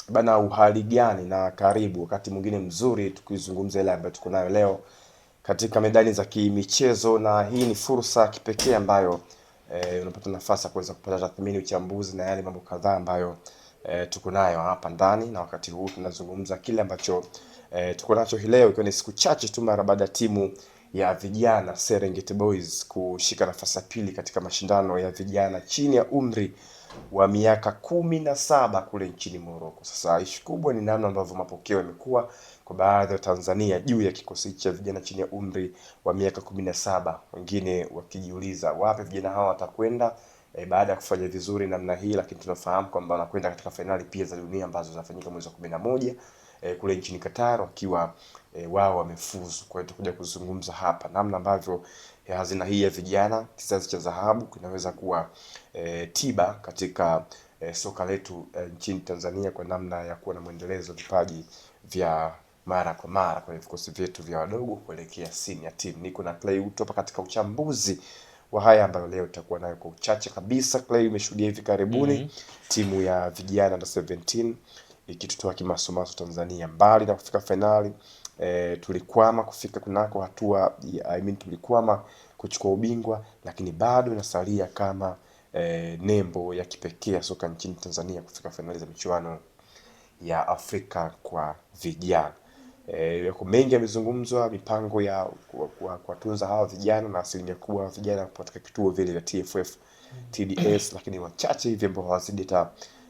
Bana, uhali gani na karibu wakati mwingine mzuri tukizungumza ile ambayo tuko nayo leo katika medani za kimichezo, na hii ni fursa ya kipekee ambayo unapata nafasi ya kuweza kupata tathmini, uchambuzi na yale mambo kadhaa ambayo tuko nayo hapa ndani, na wakati huu tunazungumza kile ambacho tuko nacho hii leo, ikiwa ni siku chache tu mara baada ya timu ya vijana Serengeti Boys kushika nafasi ya pili katika mashindano ya vijana chini ya umri wa miaka 17 kule nchini Morocco. Sasa ishu kubwa ni namna ambavyo mapokeo yamekuwa kwa baadhi ya Tanzania juu ya kikosi cha vijana chini ya umri wa miaka 17, wengine wakijiuliza wapi vijana hawa watakwenda baada ya kufanya vizuri namna hii, lakini tunafahamu kwamba wanakwenda katika fainali pia za dunia ambazo zinafanyika mwezi wa 11 kule nchini Qatar, wakiwa wao wamefuzu. Kwa hiyo tutakuja kuzungumza hapa namna ambavyo hazina hii ya vijana kizazi cha dhahabu kinaweza kuwa tiba katika soka letu nchini Tanzania, kwa namna ya kuwa na mwendelezo vipaji vya mara kwa mara kwenye vikosi vyetu vya wadogo kuelekea senior team. Niko na Clay Uto katika uchambuzi wa haya ambayo leo tutakuwa nayo kwa uchache kabisa. Clay, umeshuhudia hivi karibuni timu ya vijana under 17 ikitutoa kimasomaso Tanzania mbali na kufika finali. Tulikwama kufika kunako hatua tulikwama kuchukua ubingwa, lakini bado inasalia kama nembo ya kipekee ya soka nchini Tanzania kufika finali za michuano ya Afrika kwa vijana. Yako mengi yamezungumzwa, mipango ya kuwatunza hawa vijana, na asilimia kubwa vijana katika kituo vile vya TFF TDS, lakini wachache hivi ambao hawazidi hata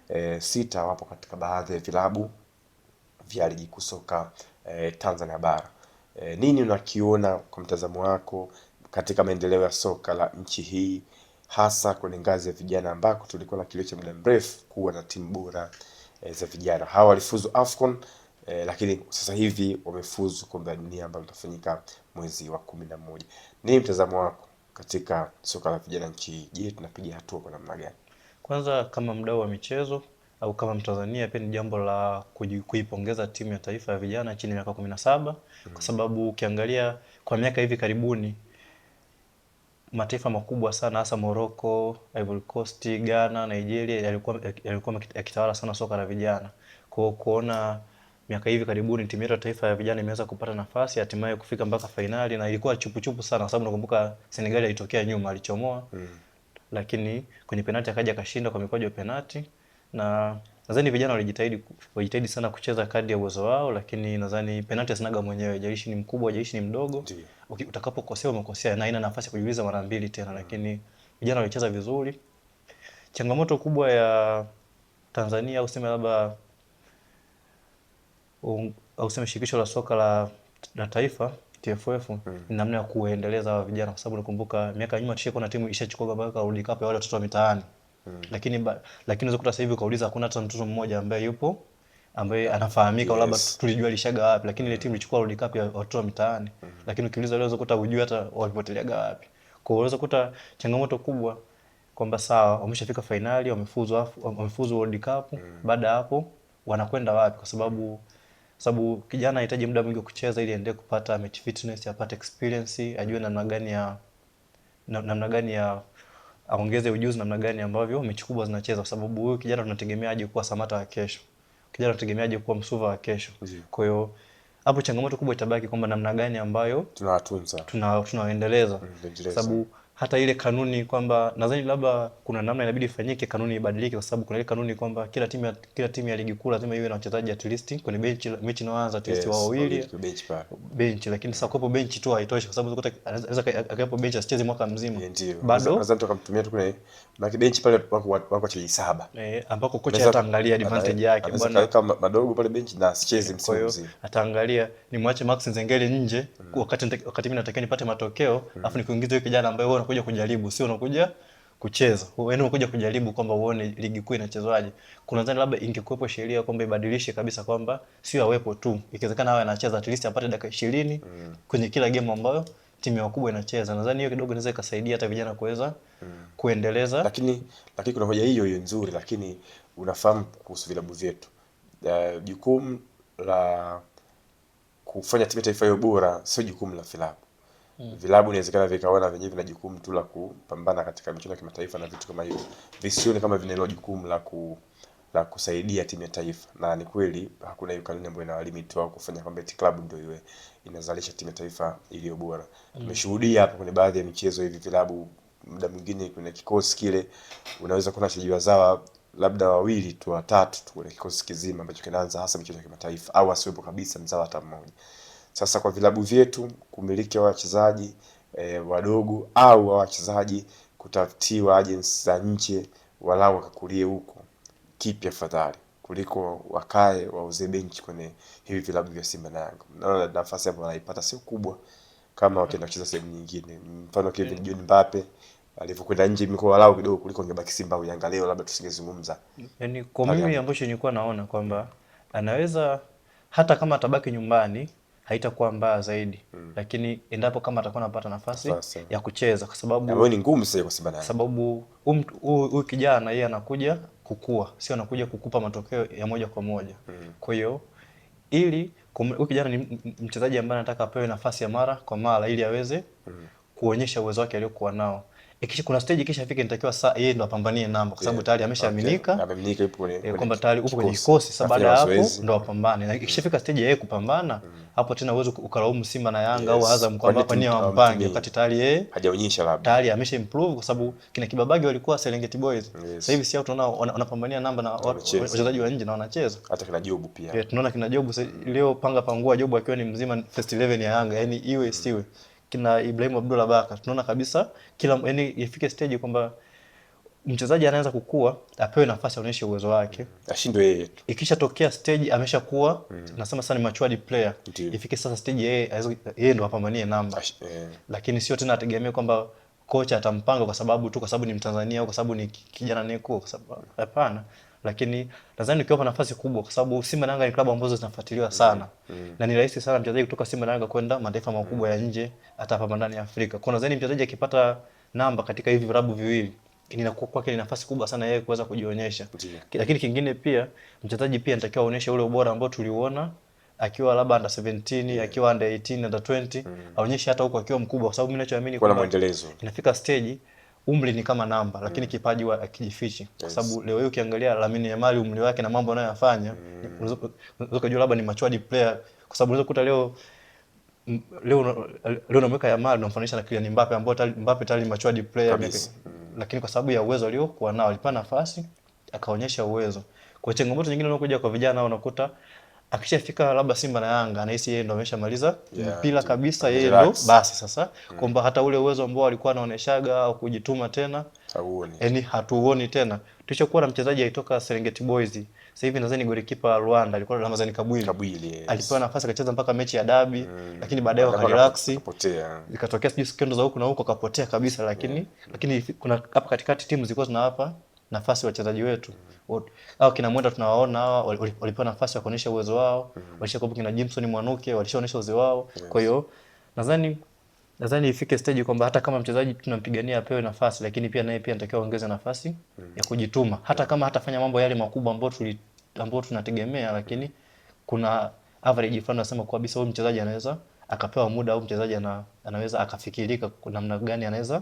6 wapo katika baadhi ya vilabu vya ligi kuu soka Tanzania bara. Nini unakiona kwa mtazamo wako katika maendeleo ya soka la nchi hii, hasa kwenye ngazi ya vijana ambako tulikuwa na kilio cha muda mrefu kuwa na timu bora za vijana? Hawa walifuzu AFCON lakini sasa hivi wamefuzu kombe la dunia ambalo litafanyika mwezi wa 11. Nini mtazamo wako katika soka la vijana nchi hii? Je, tunapiga hatua kwa namna gani? Kwanza kama mdau wa michezo au kama Mtanzania, pia ni jambo la kuipongeza timu ya taifa ya vijana chini ya miaka 17 kwa sababu ukiangalia kwa miaka hivi karibuni mataifa makubwa sana hasa Morocco, Ivory Coast, Ghana, Nigeria yalikuwa yakitawala sana soka la vijana. Kwa kuona miaka hivi karibuni timu yetu ya taifa ya vijana imeweza kupata nafasi hatimaye kufika mpaka fainali, na ilikuwa chupu sana kwa sababu nakumbuka Senegal ilitokea nyuma, alichomoa lakini kwenye penalti akaja akashinda kwa mikwaju ya penalti, na nadhani vijana walijitahidi sana kucheza kadri ya uwezo wao, lakini nadhani penalti zinaga mwenyewe, jaishi ni mkubwa, jaishi ni mdogo. Utakapokosea umekosea, na haina nafasi ya kujiuliza mara mbili tena, lakini vijana walicheza vizuri. Changamoto kubwa ya Tanzania au sema labda au sema shirikisho la soka la taifa TFF ni namna ya kuendeleza wa vijana, kwa sababu nakumbuka miaka nyuma tulikuwa na timu ishachukua mpaka World Cup ya wale watoto wa mitaani. Lakini unaweza kuta sasa hivi kauliza hakuna hata mtoto mmoja ambaye anafahamika, labda tulijua lishaga wapi, lakini ile timu ilichukua World Cup ya watoto wa mitaani. Lakini ukiuliza leo unaweza kuta hujui hata walipoteleaga wapi. Kwa hiyo unaweza kuta changamoto kubwa kwamba sawa wameshafika finali, wamefuzu World Cup, baada hapo wanakwenda wapi? Kwa sababu kijana anahitaji muda mwingi kucheza ili aendelee kupata match fitness, apate experience, ajue namna gani ya aongeze ujuzi, namna gani ambavyo mechi kubwa zinacheza, kwa sababu huyu kijana tunategemea aje kuwa Samata wa kesho, kijana tunategemea aje kuwa Msuva wa kesho. Kwa hiyo hapo changamoto kubwa itabaki kwamba namna gani ambayo tunawatunza, tunaendeleza, sababu hata ile kanuni kwamba nadhani labda kuna namna inabidi ifanyike, kanuni ibadilike, kwa sababu kuna ile kanuni kwamba kila timu ya ligi kuu lazima iwe na wachezaji at least kwenye bench, mechi inaanza at least wao wawili bench. Lakini sasa kwa bench tu haitoshi, kwa sababu anaweza akaepo bench asicheze mwaka mzima, bado lazima tukamtumia tu kwenye na bench pale wako wachezaji 7 ambako kocha ataangalia advantage yake bwana, kaweka madogo pale bench na asicheze msimu mzima. Ataangalia nimwache Max Nzengeli nje wakati mimi natakiwa nipate matokeo, afu nikuingize yule kijana ambaye wewe unakuja kujaribu, sio unakuja kucheza. Wewe unakuja kujaribu kwamba uone ligi kuu inachezwaje. Kuna nadhani labda ingekuwepo sheria kwamba ibadilishe kabisa kwamba sio awepo tu, ikiwezekana awe anacheza at least apate dakika 20 kwenye kila game ambayo timu ya kubwa inacheza. Nadhani hiyo kidogo inaweza ikasaidia hata vijana kuweza kuendeleza. Lakini kuna hoja hiyo nzuri, lakini unafahamu kuhusu vilabu vyetu, jukumu la kufanya timu ya taifa hiyo bora sio jukumu la vilabu. Vilabu inawezekana vikaona wenyewe vina jukumu tu la kupambana katika michuano ya kimataifa na vitu kama hivyo, visione kama vina jukumu na kusaidia timu ya taifa. Na ni kweli hakuna hiyo kanuni ambayo ina limit wao kufanya kwamba eti club ndio iwe inazalisha timu ya taifa iliyo bora. Tumeshuhudia hapa kwenye baadhi ya michezo hivi vilabu, muda mwingine kwenye kikosi kile unaweza kuona wachezaji wazawa labda wawili tu watatu tu kwenye kikosi kizima ambacho kinaanza hasa michezo ya kimataifa, au asiwepo kabisa mzawa hata mmoja. Sasa kwa vilabu vyetu kumiliki wachezaji wadogo au wachezaji kutafutiwa agents za nje walau wakakulie huko, kipi afadhali kuliko wakae wauze benchi kwenye hivi vilabu vya Simba na Yanga? Naona nafasi hapo wanaipata sio kubwa kama wakienda kucheza sehemu nyingine. Mfano Kevin John Mbappe alivyokwenda nje imekuwa walau kidogo kuliko ingebaki Simba au Yanga leo, labda tusingezungumza. Yaani kwa mimi ambacho nilikuwa naona kwamba anaweza hata kama atabaki nyumbani haitakuwa mbaya zaidi, lakini endapo kama atakuwa anapata nafasi ya kucheza, kwa sababu ni ngumu sasa kwa Simba na Yanga, sababu huyu kijana yeye anakuja kukua, sio anakuja kukupa matokeo ya moja kwa moja. Kwa hiyo ili huyu kijana ni mchezaji ambaye anataka apewe nafasi ya mara kwa mara ili aweze kuonyesha uwezo wake aliokuwa nao. Kuna stage ikishafika inatakiwa yeye ndo apambanie namba, kwa sababu tayari ameshaaminika, yupo kwenye kwamba tayari upo kwenye kikosi. Sasa baada ya hapo ndo apambane, na ikishafika stage ya yeye kupambana, hapo tena uwezo ukalaumu Simba na Yanga au Azam kwamba hapa ni wampange, wakati tayari yeye hajaonyesha, labda tayari amesha improve, kwa sababu kina Kibabage walikuwa Serengeti Boys. Sasa hivi si tunaona wanapambania namba na wachezaji wa nje na wanacheza. Hata kina Jobu pia tunaona kina Jobu leo panga pangua Jobu akiwa ni mzima first 11 ya Yanga, yani iwe siwe kina Ibrahim Abdullah Baka, tunaona kabisa kila yani ifike stage kwamba mchezaji anaanza kukua, apewe nafasi aonyeshe uwezo wake, ashindwe yeye tu. Ikishatokea stage ameshakuwa nasema sana ni matured player, ifike sasa stage yeye ndo apambanie namba. Lakini sio tena ategemea kwamba kocha atampanga kwa sababu ni Mtanzania au kwa sababu ni kijana neko, kwa sababu hapana. Lakini nadhani ukiwapa nafasi kubwa, kwa sababu Simba na Yanga ni klabu ambazo zinafuatiliwa sana, na ni rahisi sana mchezaji kutoka Simba na Yanga kwenda mataifa makubwa ya nje, hata hapa ndani ya Afrika. Kwa nadhani mchezaji akipata namba katika hivi vilabu viwili, inakuwa kwake ni nafasi kubwa sana yeye kuweza kujionyesha. Lakini kingine pia mchezaji pia anatakiwa aonyeshe ule ubora ambao tuliuona akiwa labda under 17, akiwa under 18, under 20, aonyeshe hata huko akiwa mkubwa, kwa sababu mimi ninachoamini kwa muendelezo inafika stage umri ni kama namba, lakini kipaji akijifichi. Kwa sababu leo hii ukiangalia Lamine Yamal umri wake na mambo anayoyafanya, unaweza kujua labda ni matured player, kwa sababu unaweza kukuta leo unamweka Yamal unamfananisha na Kylian Mbappe, ambao Mbappe tayari matured player, lakini kwa sababu ya uwezo aliokuwa nao alipa nafasi akaonyesha uwezo. Kwa changamoto nyingine unakuja kwa vijana, unakuta akishafika labda Simba na Yanga anahisi yeye ndo ameshamaliza mpira kabisa, yeye ndo basi sasa, kwamba hata ule uwezo ambao alikuwa anaoneshaga au kujituma tena yani hatuoni tena. Tulichokuwa na mchezaji alitoka Serengeti Boys, sasa hivi nadhani golikipa Rwanda alikuwa Ramazani Kabwili, alipewa nafasi akacheza mpaka mechi ya dabi, lakini baadaye wakarelax, ikatokea sijui skendo za huko na huko akapotea kabisa. Lakini kuna hapa katikati timu zilikuwa zinawapa nafasi wachezaji wetu au kina Mwenda tunawaona hao walipewa nafasi ya kuonyesha uwezo wao, walishakuwa kina Jimson Mwanuke walishaonyesha uwezo wao. Kwa hiyo nadhani ifike stage kwamba hata kama mchezaji tunampigania apewe nafasi, lakini pia naye pia anatakiwa ongeze nafasi ya kujituma, hata kama hatafanya mambo yale makubwa ambayo tunategemea, lakini kuna average fulani nasema kwa kabisa huyu mchezaji anaweza akapewa muda, au mchezaji anaweza akafikirika namna gani anaweza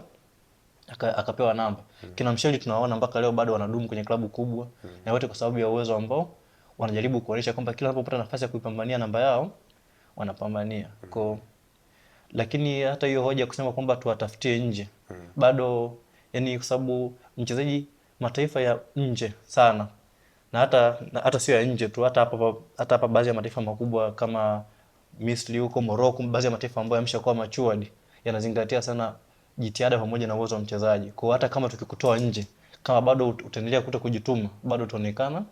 akapewa namba. Kina Msheli tunaona mpaka leo bado wanadumu kwenye klabu kubwa, na wote kwa sababu ya uwezo ambao wanajaribu kuonyesha kwamba kila wanapopata nafasi ya kuipambania namba yao wanapambania. Lakini hata hiyo hoja kusema kwamba tuwatafutie nje bado, yani kwa sababu mchezaji mataifa ya nje sana, na hata sio ya nje tu, hata hapa baadhi ya mataifa makubwa kama Misri huko, Morocco, baadhi ya mataifa ambayo yameshakuwa matured yanazingatia sana jitihada pamoja na uwezo wa mchezaji. Kwa hata kama tukikutoa nje, kama bado utaendelea kujituma, bado utaonekana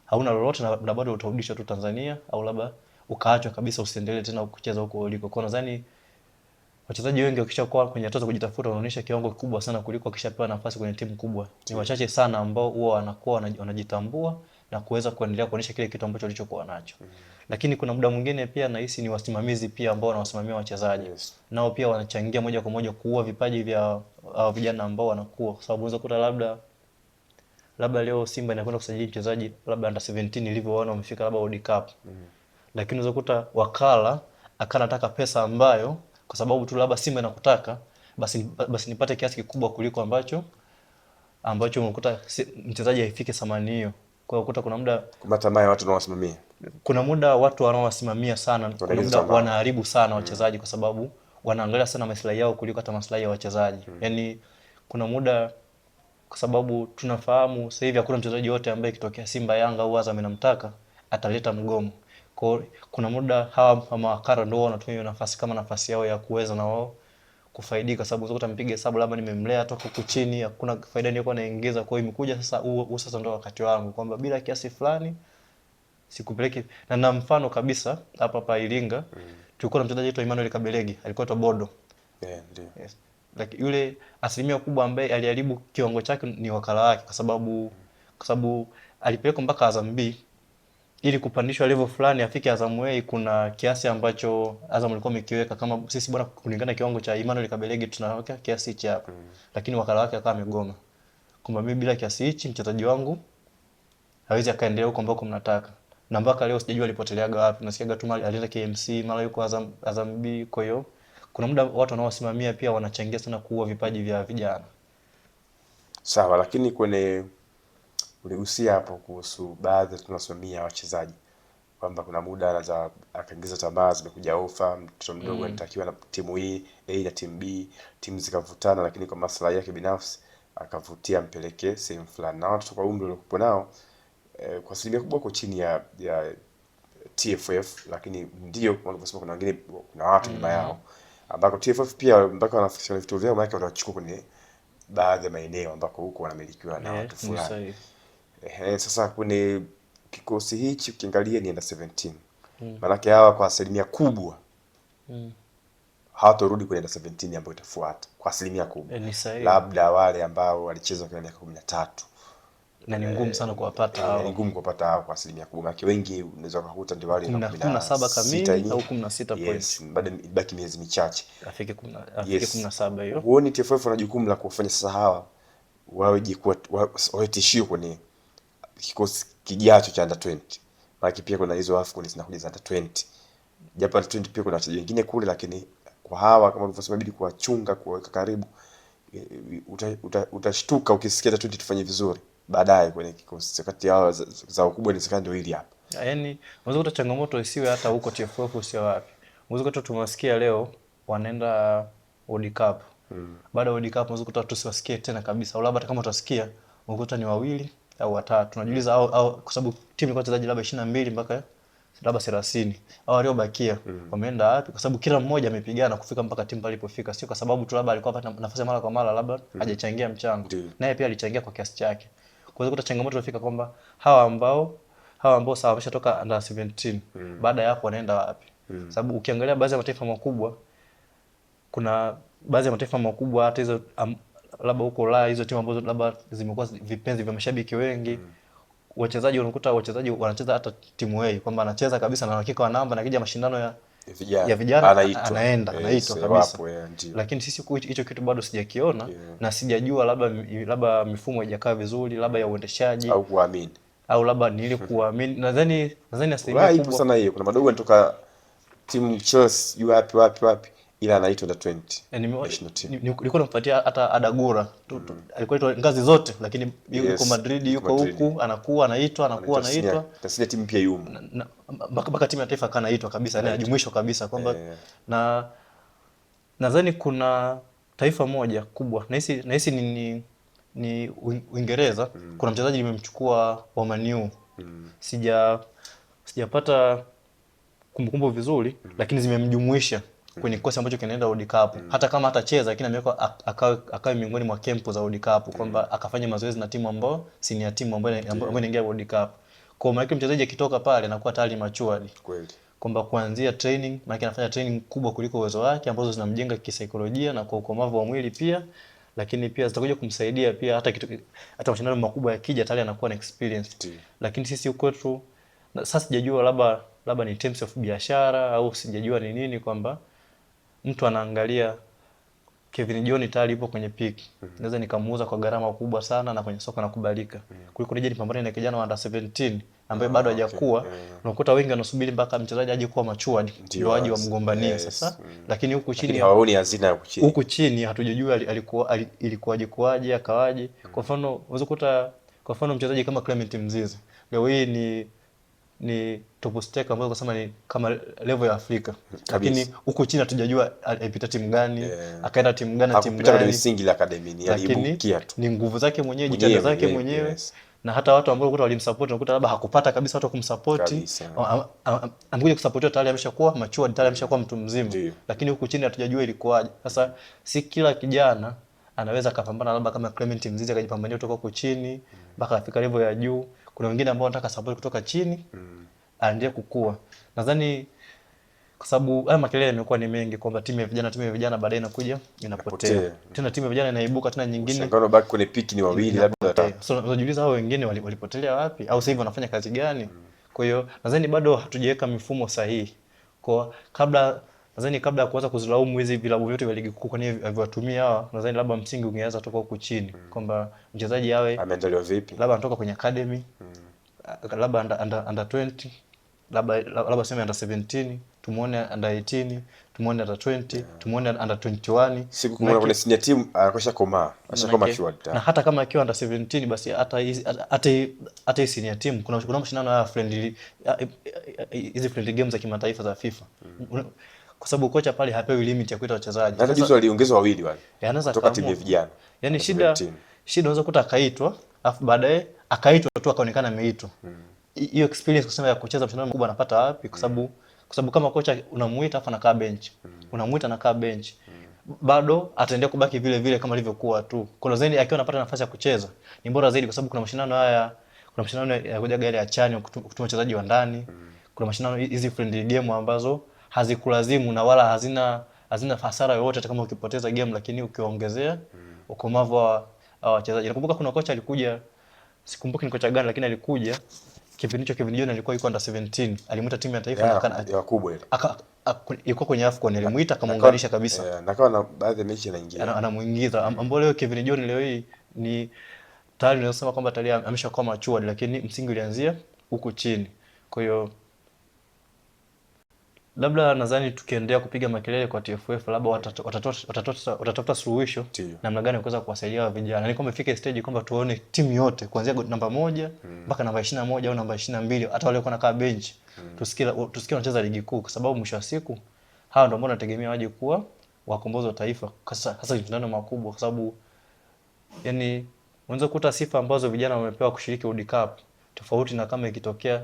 hauna lolote, na bado utarudishwa tu Tanzania, au labda ukaachwa kabisa usiendelee tena kucheza huko uliko. Kwa nadhani wachezaji wengi wakishakuwa kwenye hatua za kujitafuta wanaonyesha kiwango kikubwa sana kuliko wakishapewa nafasi kwenye timu kubwa. Ni wachache sana ambao huwa wanakuwa wanajitambua na kuweza kuendelea kuonyesha kile kitu ambacho walichokuwa nacho. Lakini kuna muda mwingine pia nahisi ni wasimamizi pia ambao wanawasimamia wachezaji. Nao pia wanachangia moja kwa moja kuua vipaji vya vijana ambao wanakuwa, kwa sababu unaweza kuta labda leo Simba inakwenda kusajili mchezaji labda under 17 ilivyoona wamefika labda World Cup. Lakini unaweza kuta wakala akanataka pesa ambayo kwa sababu tu labda Simba inakutaka basi nipate kiasi kikubwa kuliko ambacho unakuta mchezaji haifiki thamani hiyo. Kwa ukuta kuna muda Tamaa ya watu wanaowasimamia. Kuna muda watu wanaowasimamia sana, kuna muda wanaharibu sana wachezaji kwa sababu wanaangalia sana maslahi yao kuliko hata maslahi ya wachezaji. Yaani kuna muda, kwa sababu tunafahamu sasa hivi hakuna mchezaji yote ambaye ikitokea Simba, Yanga au Azam inamtaka ataleta mgomo. Kwa kuna muda hawa mawakala ndio wanatumia nafasi kama nafasi yao ya kuweza na wao kufaidika, sababu zote mpiga hesabu labda nimemlea toka huku chini, hakuna faida nilikuwa naingiza, kwa hiyo imekuja sasa sasa ndio wakati wangu kwamba bila kiasi fulani sikupeleki. Na mfano kabisa hapa Iringa tulikuwa na mchezaji anaitwa Emmanuel Kabelegi, alikuwa anaitwa Bodo. Ndio. Yes. Like yule asilimia kubwa ambaye aliharibu kiwango chake ni wakala wake, kwa sababu alipelekwa mpaka Azam B ili kupandishwa level fulani afike Azam A. Kuna kiasi ambacho Azam alikuwa amekiweka kama sisi bwana, kulingana kiwango cha Emmanuel Kabelegi tunaweka kiasi hichi hapa. Lakini wakala wake akawa amegoma kwamba mimi bila kiasi hichi mchezaji wangu hawezi akaendelea huko ambako mnataka. Na mpaka leo sijajua alipoteleaga wapi. Nasikiaga tu alienda KMC, mara yuko Azam B. Kwa hiyo kuna muda watu wanaosimamia pia wanachangia sana kuua vipaji vya vijana. Sawa, lakini kwenye uligusia hapo kuhusu baadhi tunasimamia wachezaji kwamba kuna muda anaweza akaingiza tamaa, zimekuja ofa, mtoto mdogo anatakiwa na timu hii A na timu B, timu zikavutana, lakini kwa maslahi yake binafsi akavutia mpeleke sehemu fulani. Na watu kwa umri waliokuwa nao kwa asilimia kubwa kwa chini ya TFF, lakini ndio wanaposema kuna wengine, kuna watu nyuma yao ambako TFF pia mpaka wanafikisha vitu vyao, maana wanachukua kwenye baadhi ya maeneo ambako huko wanamilikiwa na watu fulani. Sasa kwenye kikosi hichi ukiangalia ni under 17. Maana hawa kwa asilimia kubwa hawatarudi kwenye under 17 ambayo itafuata kwa asilimia kubwa. Labda wale ambao walicheza kwa miaka 13. Na ni ngumu sana kuwapata hao. Ni ngumu kuwapata hao kwa asilimia kubwa. Maana wengi unaweza kukuta ndio wale 17 kamili au 16 point. Yes, baada ibaki miezi michache afike 17 hiyo. Huoni TFF wana jukumu la kuwafanya sasa hawa wawe tishio kwenye kikosi kijacho cha under 20. Maana pia kuna hizo AFCON zinakuja za under 20. Japo under 20 pia kuna wachezaji wengine kule, lakini kwa hawa kama ulivyosema bidii kuwachunga, kuweka karibu, utashtuka ukisikia under 20 tufanye vizuri baadaye kwenye kikosi kati yao za ukubwa ni sekondari hili hapa. Yaani unaweza kuta changamoto isiwe hata huko TFF sio wapi. Unaweza kuta tumewasikia leo wanaenda World Cup. Baada ya World Cup unaweza kuta tusiwasikie tena kabisa. Au labda kama tutasikia unakuta ni wawili au watatu. Tunajiuliza au kwa sababu timu ilikuwa wachezaji labda 22 mpaka labda 30. Au waliobakia wameenda wapi? Kwa sababu kila mmoja amepigana kufika mpaka timu pale ilipofika. Sio kwa sababu tu labda alikuwa apata nafasi mara kwa mara labda hajachangia mchango. Naye pia alichangia kwa kiasi chake. Kwa hiyo kuta changamoto ilifika kwamba hawa ambao sawa wameshatoka under 17 baada ya hapo wanaenda wapi? Sababu ukiangalia baadhi ya mataifa makubwa, kuna baadhi ya mataifa makubwa hata hizo labda huko Ulaya, hizo timu ambazo labda zimekuwa vipenzi vya mashabiki wengi, wachezaji wanacheza hata timu A kwamba anacheza kabisa na hakika wa namba, na kija mashindano ya vijana anaitwa kabisa. Lakini sisi hicho kitu bado sijakiona na sijajua, labda mifumo haijakaa vizuri, labda ya uendeshaji au kuamini au labda ni ile kuamini. Nadhani asilimia kubwa sana hiyo. Kuna madogo anatoka timu Chelsea wapi ila anaitwa under 20. Nilikuwa nampatia hata Adagura alikuwa anaitwa ngazi zote, lakini yuko Madrid, yuko huku anakuwa anaitwa tasnia timu pia yumo mpaka timu ya taifa kana anaitwa kabisa, na jumuisho kabisa kwamba na nadhani kuna taifa moja kubwa na hisi ni Uingereza. Kuna mchezaji nimemchukua wa Man U, sijapata kumbukumbu vizuri, lakini zimemjumuisha kwenye kikosi ambacho kinaenda World Cup. Hata kama hatacheza, lakini amewekwa akawe miongoni mwa kempu za World Cup kwamba akafanya mazoezi na timu ambayo senior timu ambayo inaingia World Cup. Kwa maana mchezaji akitoka pale anakuwa tayari matured. Kweli. Kwamba kuanzia training, maana anafanya training kubwa kuliko uwezo wake ambazo zinamjenga kisaikolojia na kwa ukomavu wa mwili pia, lakini pia zitakuja kumsaidia pia hata mashindano makubwa yakija tayari anakuwa na experience. Lakini sisi huko kwetu sasa sijajua labda ni terms of biashara au sijajua ni nini, kwamba mtu anaangalia Kevin John tayari yupo kwenye peak. Naweza nikamuuza kwa gharama kubwa sana na kwenye soko nakubalika. Kuliko nije nipambane na kijana wa under 17 ambaye bado hajakuwa. Unakuta wengi wanasubiri mpaka mchezaji aje kuwa matured ndio waje wamgombanie sasa. Lakini huku chini hawaoni hazina huku chini. Huku chini hatujajua ilikuwaje akawaje. Kwa mfano unaweza kukuta mchezaji kama Clement Mzize leo hii ni top stake ambayo kusema ni kama level ya Afrika, lakini huko chini hatujajua alipita timu gani, akaenda timu gani, hakupita kwenye misingi la academy, ni alibukia tu, ni nguvu zake mwenyewe, jitihada zake mwenyewe. Na hata watu ambao ukuta walimsupport unakuta labda hakupata kabisa watu kumsupport, amekuja kusupportiwa tayari ameshakuwa mature, tayari ameshakuwa mtu mzima. Lakini huku chini hatujajua ilikuwaje. Sasa si kila kijana anaweza akapambana, labda kama Clement Mzize akajipambania kutoka huko chini mpaka afika level ya juu. Kuna wengine ambao wanataka support kutoka chini aendelee kukua. Nadhani kwa sababu haya makelele yamekuwa ni mengi kwamba timu ya vijana baadaye inakuja inapotea. Tena timu ya vijana inaibuka tena nyingine. Shangano baki kwenye piki ni wawili labda watatu. So unajiuliza hao wengine walipotelea wapi au sasa hivi wanafanya kazi gani? Kwa hiyo nadhani bado hatujaweka mifumo sahihi. Kwa kabla ya kuanza kuzilaumu hizi vilabu vyote vya ligi kuu kwa nini haviwatumii hawa, nadhani labda msingi ungeanza toka huko chini kwamba mchezaji awe ameandaliwa vipi? Labda anatoka kwenye academy. Labda under 20, labda sema under 17, tumuone under 18, tumuone under 20, tumuone under 21. Siku kumwona kwenye senior team anakosha komaa, ashakoma short. Na hata kama akiwa under 17 basi hata hii senior team kuna mashindano ya friendly, hizi friendly games za kimataifa za FIFA. Kwa sababu kocha pale hapewi limit ya kuita wachezaji. Hata juzi waliongezwa wawili wale. Kutoka timu ya vijana. Yaani shida unaweza kuta akaitwa, afu baadaye akaitwa tu akaonekana ameitwa. Hiyo experience kusema ya kucheza mchezo mkubwa anapata wapi? Kwa sababu kama kocha unamuita afa anakaa bench. Unamuita anakaa bench. Bado ataendelea kubaki vile vile kama alivyokuwa tu. Kwa zaidi akiwa anapata nafasi ya kucheza ni bora zaidi, kwa sababu kuna mashindano ya kuja gari ya chani kutuma wachezaji wa ndani. Kuna mashindano hizi friendly game ambazo hazikulazimu na wala hazina hasara yoyote hata kama ukipoteza game, lakini ukiongezea ukomavu wa wachezaji. Nakumbuka kuna kocha alikuja, sikumbuki ni kocha gani, lakini alikuja kipindi hicho Kevin John alikuwa yuko under 17, alimuita timu ya taifa ya kubwa ile, ilikuwa kwenye AFCON, alimuita akamuunganisha kabisa, na kawa na baadhi ya mechi anamuingiza, ambao leo Kevin John leo hii ni tayari unasema kwamba tayari ameshakuwa matured, lakini msingi ulianzia huko chini. Kwa hiyo labda nadhani tukiendelea kupiga makelele kwa TFF, labda watatafuta suluhisho namna gani kuweza kuwasaidia vijana. Ni kwamba ifike stage kwamba tuone timu yote kuanzia namba 1 mpaka namba 21 au namba 22, hata wale wanakaa bench tusikie wanacheza ligi kuu, kwa sababu mwisho wa siku hawa ndio ambao wanategemea waje kuwa wakombozi wa taifa, hasa mashindano makubwa, kwa sababu yani unaweza kukuta sifa ambazo vijana wamepewa kushiriki World Cup tofauti na kama ikitokea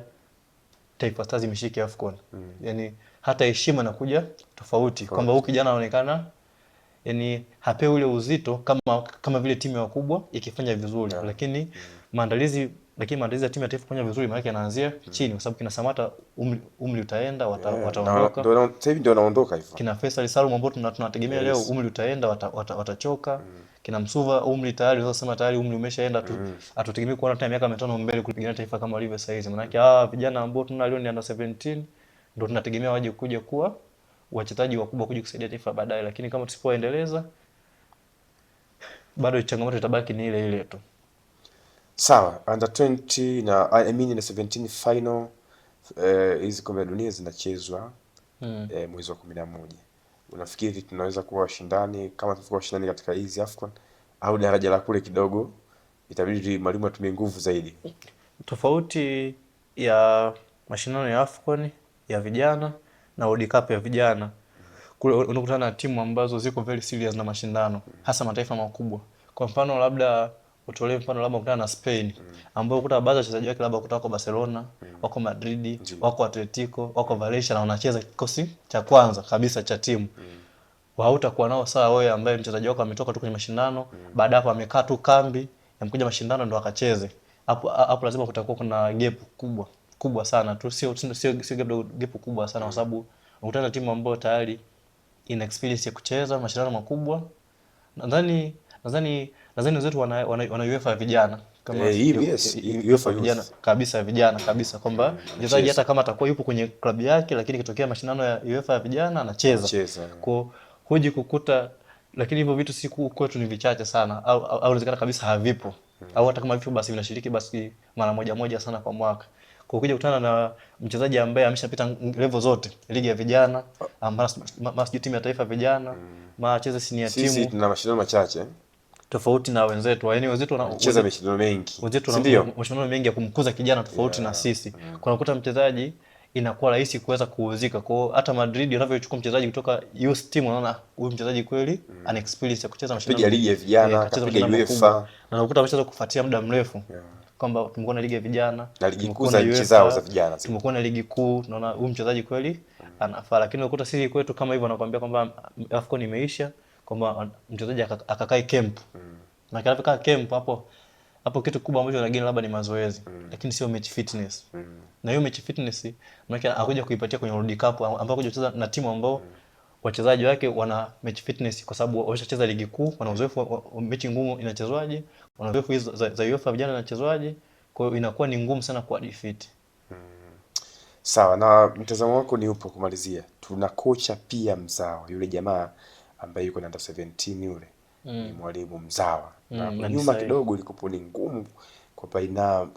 Taifa Stars imeshiriki AFCON. Yani hata heshima inakuja tofauti, kwamba huyu kijana anaonekana yani hapewi ule uzito kama vile timu ya wakubwa ikifanya vizuri, lakini maandalizi ya timu ya taifa kufanya vizuri maana yake yanaanzia chini, kwa sababu kina Samata umri utaenda wataondoka. Ndio sasa hivi ndio wanaondoka hivyo. Kina Faisal Salum ambao tunategemea leo umri utaenda watachoka. Kina Msuva umri tayari unaweza kusema tayari umri umeshaenda tu. Hatutegemei kuona tena miaka 5 mbele kupigania taifa kama walivyo sasa hivi. Maana yake vijana ambao tuna leo ni under 17 ndio tunategemea waje kuja kuwa wachezaji wakubwa kuja kusaidia taifa baadaye, lakini kama tusipoendeleza bado changamoto itabaki ni ile ile tu. Sawa, under 20 na under 17 final hizi kombe la dunia zinachezwa mwezi wa 11. Unafikiri tunaweza kuwa washindani kama tulikuwa washindani katika hizi AFCON, au daraja la kule kidogo itabidi mwalimu atumie nguvu zaidi? Tofauti ya mashindano ya AFCON ya vijana na World Cup ya vijana, kule unakutana na timu ambazo ziko very serious na mashindano, hasa mataifa makubwa. Kwa mfano labda utolee mfano labda ukutana na Spain, ambao ukuta baadhi ya wachezaji wake labda kutoka Barcelona, wako Madrid, wako Atletico, wako Valencia na wanacheza kikosi cha kwanza kabisa cha timu. Hautakuwa nao sawa wewe ambaye mchezaji wako ametoka tu kwenye mashindano, baada hapo amekaa tu kambi, yamkuja mashindano ndo akacheze. Hapo lazima kutakuwa kuna gap kubwa sana tu, sio gap kubwa sana, kwa sababu unakutana na timu ambayo tayari ina experience ya kucheza mashindano makubwa. Nadhani wenzetu wana UEFA vijana kama UEFA vijana kabisa kwamba mchezaji hata kama atakuwa yupo kwenye klabu yake, lakini kitokea mashindano ya UEFA vijana anacheza. Kwa huji kukuta, lakini hivyo vitu siku kwetu ni vichache sana, au inawezekana kabisa havipo, au hata kama vipo basi vinashiriki basi mara moja sana kwa mwaka. Kwa kuja kutana na mchezaji ambaye ameshapita level zote, ligi ya vijana, timu ya taifa vijana, acheze senior timu. Sisi tuna mashindano machache. tofauti na wenzetu. Yaani wenzetu Wanacheza mashindano mengi. wenzetu Si ndio? wana mashindano mengi ya kumkuza kijana tofauti na sisi. Kunakuta mchezaji inakuwa rahisi kuweza kuuzika. Kwa hiyo hata Madrid wanavyochukua mchezaji kutoka youth team, unaona huyu mchezaji kweli ana experience ya kucheza Piga ligi ya vijana, kapiga UEFA. Na unakuta amecheza kufuatia muda mrefu. Kwamba tumekuwa na ligi ya vijana, Na ligi kuu za nchi zao za vijana. tumekuwa na ligi kuu, tunaona huyu mchezaji kweli anafaa. Lakini unakuta sisi kwetu kama hivyo wanakuambia kwamba AFCON imeisha, kwamba mchezaji akakae camp. Na akifika camp hapo kitu kubwa ambacho anageni labda ni mazoezi, lakini sio match fitness. Na hiyo match fitness maana anakuja kuipatia kwenye World Cup ambao kuja kucheza na timu ambao wachezaji wake wana match fitness, kwa sababu wameshacheza ligi kuu, wana uzoefu wa mechi ngumu inachezwaje, wana uzoefu hizo za UEFA vijana inachezwaje. Kwa hiyo inakuwa ni ngumu sana kwa defeat. Sawa, na mtazamo wako ni upo kumalizia. Tuna kocha pia mzawa, yule jamaa ambaye yuko na under 17 yule. Ni mwalimu mzawa. Na nyuma kidogo ilikopo ni ngumu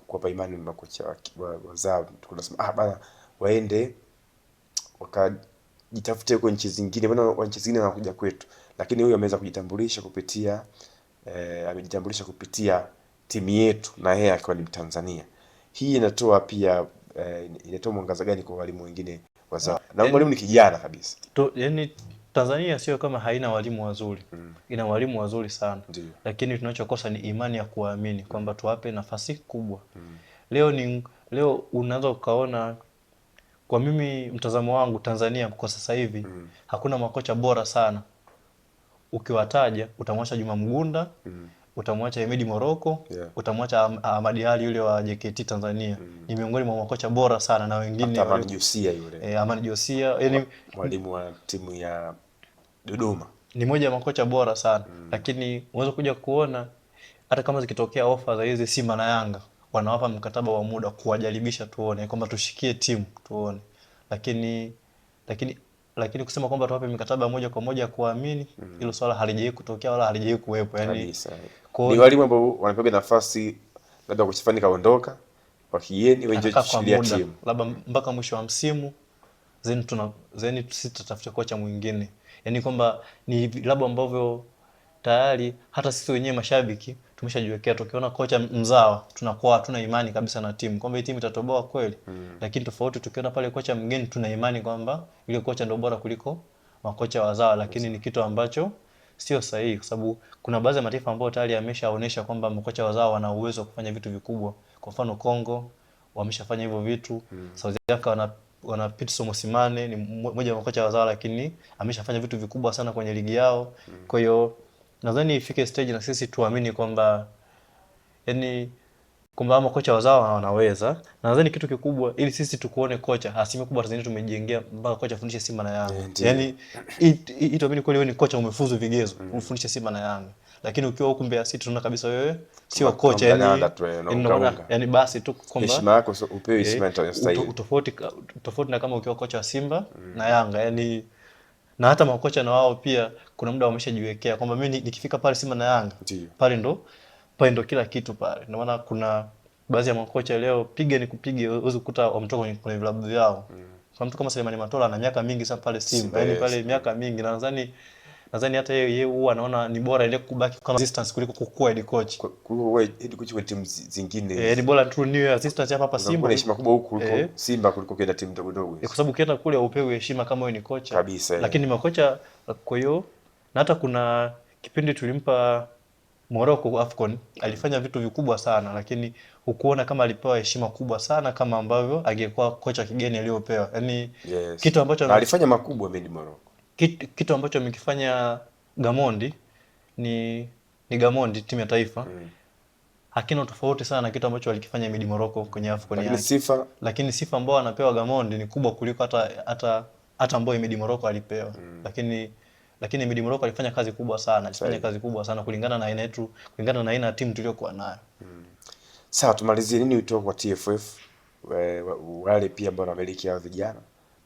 kwa Paimani makocha wazawa. Tunasema bana waende wakajitafute huko nchi zingine, bwana nchi zingine wanakuja kwetu. Lakini huyu ameweza kujitambulisha kupitia timu yetu na yeye akiwa ni Mtanzania. Hii inatoa pia inatoa mwangaza gani kwa walimu wengine wazawa? Na mwalimu ni kijana kabisa. Yaani Tanzania sio kama haina walimu wazuri. Ina walimu wazuri sana. Ndiyo. Lakini tunachokosa ni imani ya kuamini kwamba tuwape nafasi kubwa. Leo unaweza ukaona, kwa mimi mtazamo wangu, Tanzania kwa sasa hivi hakuna makocha bora sana. Ukiwataja utamwacha Juma Mgunda, utamwacha Hemedi Morocco, utamwacha Ahmad Ali yule wa JKT Tanzania. Ni miongoni mwa makocha bora sana, na wengine Amani Josia yule. Amani Josia, yani mwalimu wa timu ya Dodoma. Ni moja ya makocha bora sana. Lakini unaweza kuja kuona hata kama zikitokea ofa za hizi Simba na Yanga, wanawapa mkataba wa muda kuwajaribisha tuone kwamba tushikie timu tuone. Lakini kusema kwamba tuwape mikataba moja kwa moja kuamini, hilo swala halijawahi kutokea wala halijawahi kuwepo. Yani ni walimu ambao wanapewa nafasi labda kuchifani kaondoka wakieni wenje kushikilia timu labda mpaka mwisho wa msimu, zeni tutatafuta kocha mwingine. Yani kwamba ni vilabu ambavyo tayari hata sisi wenyewe mashabiki tumeshajiwekea, tukiona kocha mzawa tunakuwa hatuna imani kabisa na timu kwamba hii timu itatoboa kweli. Lakini tofauti tukiona pale kocha mgeni tuna imani kwamba yule kocha ndio bora kuliko makocha wazawa. Lakini ni kitu ambacho sio sahihi, kwa sababu kuna baadhi ya mataifa ambayo tayari yameshaonesha kwamba makocha wazawa wana uwezo wa kufanya vitu vikubwa. Kwa mfano Kongo wameshafanya hivyo vitu. South Africa wana Pitso Mosimane ni mmoja wa makocha wazawa, lakini ameshafanya vitu vikubwa sana kwenye ligi yao. Kwa hiyo nadhani ifike stage na sisi tuamini kwamba kwamba makocha wazawa wanaweza. Na nadhani kitu kikubwa ili sisi tukuone kocha, asilimia kubwa Tanzania tumejengea mpaka kocha fundishe Simba na Yanga. Yani tuamini kweli wewe ni kocha umefuzu vigezo, ufundishe Simba na Yanga. Lakini ukiwa huko Mbeya City tunaona kabisa wewe sio kocha, yani basi tu kwamba heshima yako upewe heshima inayostahili. Tofauti na kama ukiwa kocha wa Simba na Yanga, yani na hata makocha na wao pia kuna muda wameshajiwekea kwamba mimi nikifika pale Simba na Yanga pale ndo kila kitu pale. Ndio maana kuna baadhi ya makocha leo piga ni kupige, uweze kukuta wametoka kwenye vilabu vyao. Kwa mtu kama Selemani Matola ana miaka mingi sana pale Simba, yani pale miaka mingi, na nadhani hata yeye huwa anaona ni bora ile kubaki kama assistant kuliko kukua head coach. Kuliko head coach kwa timu zingine. Ni bora tu niwe assistant hapa Simba. Kuna heshima kubwa huko kuliko Simba kuliko kwenda timu ndogo ndogo. Kwa sababu ukienda kule upewe heshima kama wewe ni kocha. Kabisa. Lakini makocha, kwa hiyo na hata kuna kipindi tulimpa Morocco AFCON, alifanya vitu vikubwa sana, lakini hukuona kama alipewa heshima kubwa sana kama ambavyo angekuwa kocha kigeni aliyopewa. Yani kitu ambacho alifanya makubwa Hemedi Morocco. Kitu ambacho amekifanya Gamondi ni Gamondi timu ya taifa. Hakina tofauti sana na kitu ambacho alikifanya Hemedi Morocco kwenye AFCON yake. Lakini sifa ambayo anapewa Gamondi ni kubwa kuliko hata ambayo Hemedi Morocco alipewa. Lakini Hemedi Morocco alifanya kazi kubwa sana, kulingana na aina yetu, kulingana na aina ya timu tuliyokuwa nayo. Sawa, tumalizie nini wito kwa TFF wale pia ambao wanamiliki hao vijana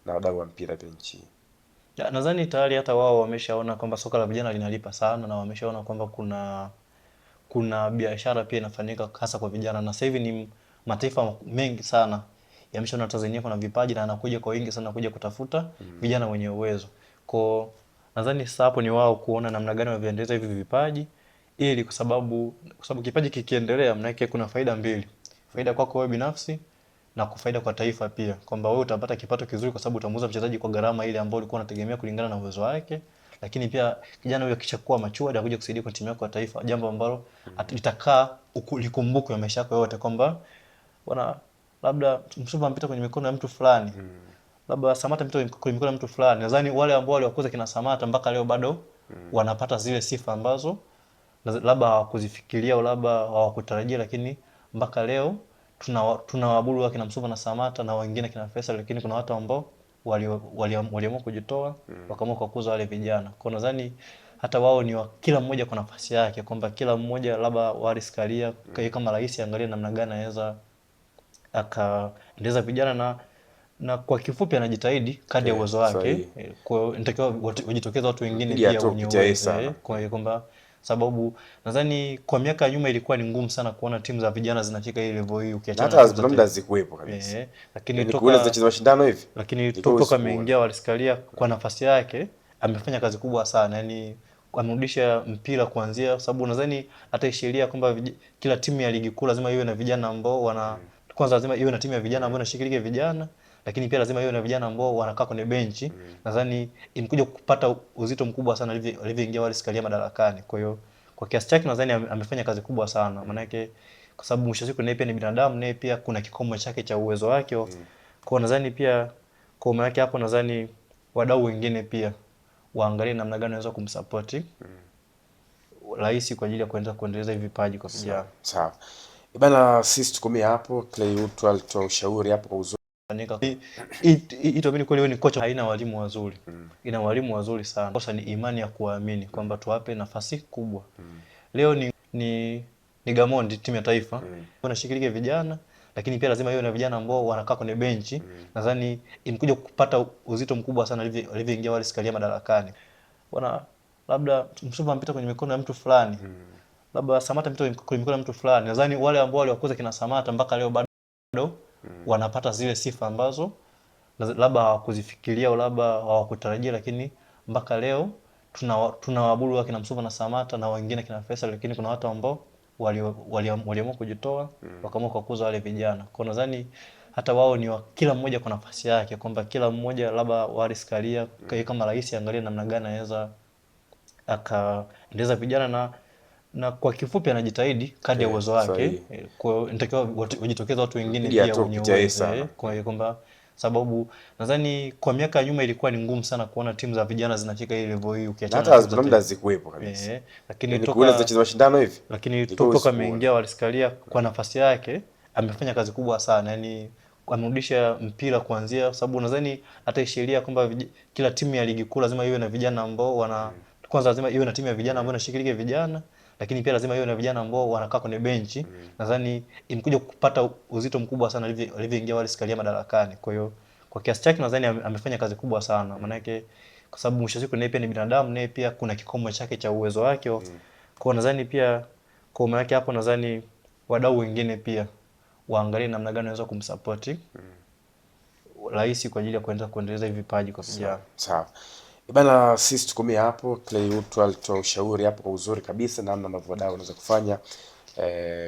na wadau wa mpira pia nchi? Nadhani tayari hata wao wameshaona kwamba soka la vijana linalipa sana, na wameshaona kwamba kuna biashara pia inafanyika hasa kwa vijana. Na sasa hivi ni mataifa mengi sana yameshaona Tanzania kuna vipaji na anakuja kwa wingi sana kuja kutafuta vijana wenye uwezo. Kwa nadhani sasa hapo ni wao kuona namna gani waviendeleza hivi vipaji ili kwa sababu kipaji kikiendelea, maana kuna faida mbili, faida kwako wewe binafsi na kwa faida kwa taifa pia, kwamba wewe utapata kipato kizuri kwa sababu utamuuza mchezaji kwa gharama ile ambayo ulikuwa unategemea kulingana na uwezo wake, lakini pia kijana huyo akishakuwa mature atakuja kusaidia kwa timu yako ya taifa, jambo ambalo litakaa likumbukwe maisha yako yote, kwamba bwana, labda Msuva ampita kwenye mikono ya mtu fulani, labda Samata ampita kwenye mikono ya mtu fulani. Nadhani wale ambao waliwakuza kina Samata mpaka leo bado wanapata zile sifa ambazo labda hawakuzifikiria au labda hawakutarajia, lakini mpaka leo tunawaabudu wakina Msuva na Samata na wengine kina Faisal, lakini kuna watu ambao waliamua kujitoa wakaamua kukuza wale vijana. Kwa nadhani hata wao ni kila mmoja kwa nafasi yake, kwamba kila mmoja labda Wallace Karia kama rais angalia namna gani anaweza akaendeleza vijana na kwa kifupi anajitahidi kadri ya uwezo wake. Kwa hiyo inatakiwa wajitokeze watu wengine pia wenye uwezo, kwa hiyo kwamba sababu nadhani kwa miaka ya nyuma ilikuwa ni ngumu sana kuona timu za vijana zinafika ile level hii, ukiachana hata muda zikuwepo kabisa, lakini toka mashindano hivi, lakini toka ameingia Wallace Karia kwa nafasi yake amefanya kazi kubwa sana, yani amerudisha mpira kuanzia, sababu nadhani hata sheria kwamba kila timu ya ligi kuu lazima iwe na vijana ambao kwanza lazima iwe na timu ya vijana ambao inashiriki vijana, lakini pia lazima iwe na vijana ambao wanakaa kwenye benchi. Nadhani imekuja kupata uzito mkubwa sana alivyoingia Wallace Karia madarakani. Kwa hiyo kwa kiasi chake nadhani amefanya kazi kubwa sana, maana yake kwa sababu mwisho siku naye pia ni binadamu, naye pia kuna kikomo chake cha uwezo wake. Kwa nadhani pia kwa maana yake hapo, nadhani wadau wengine pia waangalie namna gani wanaweza kumsupport rais kwa ajili ya kuendeleza hivi vipaji kwa vijana. Sawa. Bana, sisi tukomea hapo. Clay Utwa alitoa ushauri hapo kwa uzuri. Itaamini kweli wewe ni kocha, haina walimu wazuri. Ina walimu wazuri sana. Kosa ni imani ya kuamini kwamba tuwape nafasi kubwa. Leo ni Gamondi timu ya taifa. Wanashiriki vijana, lakini pia lazima iwe na vijana ambao wanakaa kwenye benchi. Nadhani imekuja kupata uzito mkubwa sana alivyoingia Wallace Karia madarakani. Bwana, labda Msuva ampita kwenye mikono ya mtu fulani, labda Samata ampita kwenye mikono ya mtu fulani. Nadhani wale ambao waliwakuza kina Samata mpaka leo bado wanapata zile sifa ambazo labda hawakuzifikiria au labda hawakutarajia, lakini mpaka leo tunawaabudu wakina Msuva na Samata na wengine kina Faisal, lakini kuna watu ambao waliamua kujitoa wakaamua kukuza wale vijana. Kwa nadhani hata wao ni kila mmoja kwa nafasi yake, kwamba kila mmoja labda Wallace Karia kama rais angalia namna gani anaweza akaendeleza vijana na kwa kifupi anajitahidi kadri ya uwezo wake. Kwa hiyo inatakiwa wajitokeze watu wengine pia wenye uwezo, kwa hiyo kwamba sababu nadhani kwa miaka ya nyuma ilikuwa ni ngumu sana kuona timu za vijana zinafika ile level hii, ukiachana hata muda zikuwepo kabisa, lakini toka mashindano hivi, lakini toka ameingia Wallace Karia kwa nafasi yake amefanya kazi kubwa sana, yani amerudisha mpira kuanzia, sababu nadhani hata sheria kwamba kila timu ya ligi kuu lazima iwe na vijana ambao kwanza lazima iwe na timu ya vijana ambao inashiriki vijana, lakini pia lazima iwe na vijana ambao wanakaa kwenye benchi. Nadhani imekuja kupata uzito mkubwa sana alivyoingia Wallace Karia madarakani. Kwa hiyo kwa kiasi chake nadhani amefanya kazi kubwa sana, maana yake kwa sababu mwisho siku naye pia ni binadamu, naye pia kuna kikomo chake cha uwezo wake. Kwa nadhani pia kwa maana yake hapo, nadhani wadau wengine pia waangalie namna gani wanaweza kumsupport rais kwa ajili ya kuendeleza hivi vipaji kwa vijana. Sawa. Bana, sisi tukomea hapo. Clay Utwa alitoa ushauri hapo kwa uzuri kabisa, namna ambavyo wadau wanaweza kufanya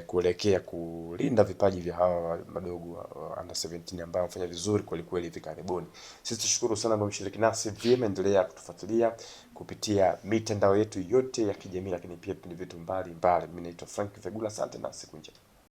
kuelekea kulinda vipaji vya hawa madogo under 17 ambao wamefanya vizuri kweli kweli hivi karibuni. Sisi tushukuru sana kwa mshiriki nasi vyema, endelea kutufuatilia kupitia mitandao yetu yote ya kijamii, lakini pia vipindi vyetu mbalimbali. Mimi naitwa Frank Vegula, asante na siku njema.